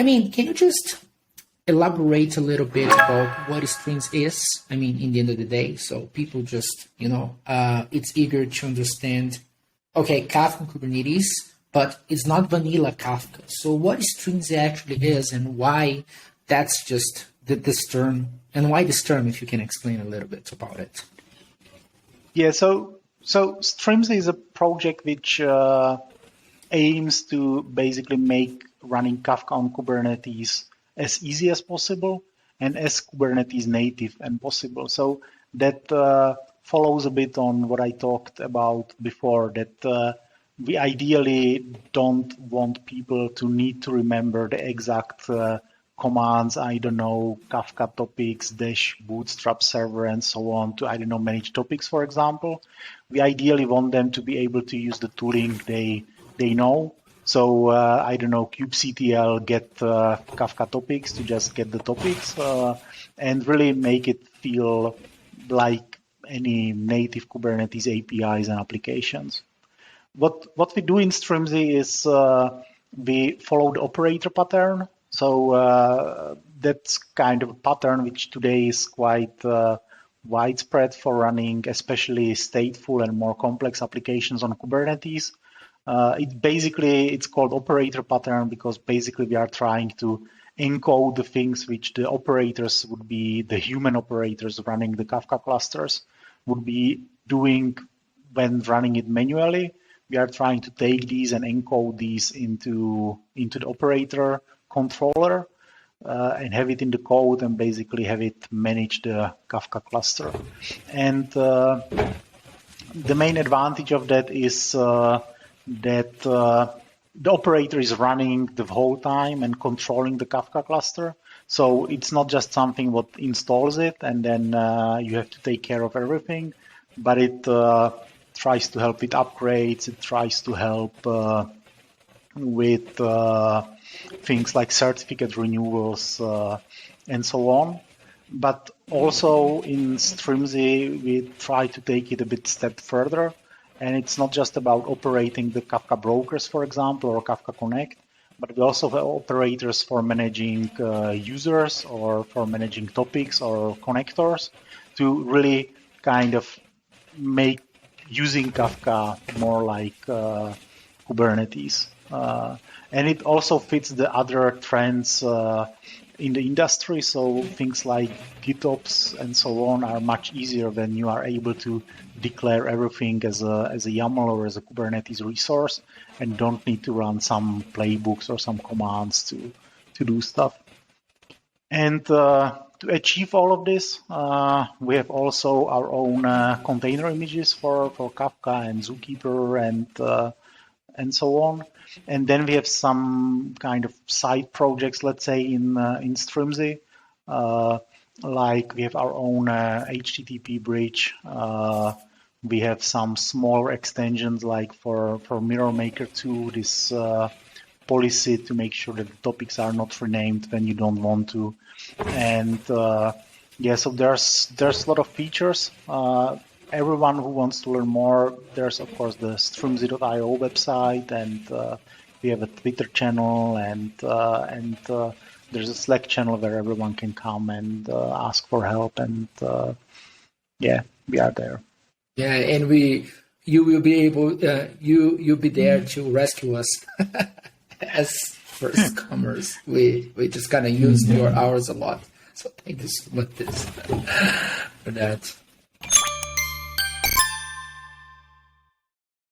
I mean, can you just elaborate a little bit about what Strimzi is? I mean, in the end of the day, so people just, it's eager to understand, okay, Kafka and Kubernetes, but it's not vanilla Kafka. So what Strimzi actually is and why that's just this term, and why this term, if you can explain a little bit about it. Yeah, so Strimzi is a project which aims to basically make running Kafka on Kubernetes as easy as possible and as Kubernetes native and possible. So that follows a bit on what I talked about before, that we ideally don't want people to need to remember the exact commands, I don't know, Kafka topics, dash bootstrap server, and so on to, I don't know, manage topics, for example. We ideally want them to be able to use the tooling they know. So, I don't know, kubectl get Kafka topics to just get the topics and really make it feel like any native Kubernetes APIs and applications. What we do in Strimzi is we follow the operator pattern. So that's kind of a pattern which today is quite widespread for running, especially stateful and more complex applications on Kubernetes. It's called operator pattern because basically we are trying to encode the things which the operators would be, the human operators running the Kafka clusters would be doing when running it manually. We are trying to take these and encode these into the operator controller and have it in the code and basically have it manage the Kafka cluster. And the main advantage of that is that the operator is running the whole time and controlling the Kafka cluster. So it's not just something what installs it and then you have to take care of everything, but it tries to help with upgrades. It tries to help with things like certificate renewals and so on. But also in Strimzi, we try to take it a bit step further. And it's not just about operating the Kafka brokers, for example, or Kafka Connect, but we also have operators for managing users or for managing topics or connectors to really kind of make using Kafka more like Kubernetes. And it also fits the other trends in the industry. So things like GitOps and so on are much easier when you are able to declare everything as a YAML or as a Kubernetes resource and don't need to run some playbooks or some commands to do stuff. And to achieve all of this, we have also our own container images for Kafka and Zookeeper and so on. And then we have some kind of side projects, let's say, in Strimzi. Like we have our own HTTP bridge. We have some smaller extensions like for Mirror Maker 2, this policy to make sure that the topics are not renamed when you don't want to. And so there's a lot of features. Everyone who wants to learn more, there's of course the strimzi.io website, and we have a Twitter channel, and there's a Slack channel where everyone can come and ask for help, and we are there. Yeah, and you will be able, you'll be there to rescue us as first comers. We just kind of use your hours a lot, so thank you so much for that.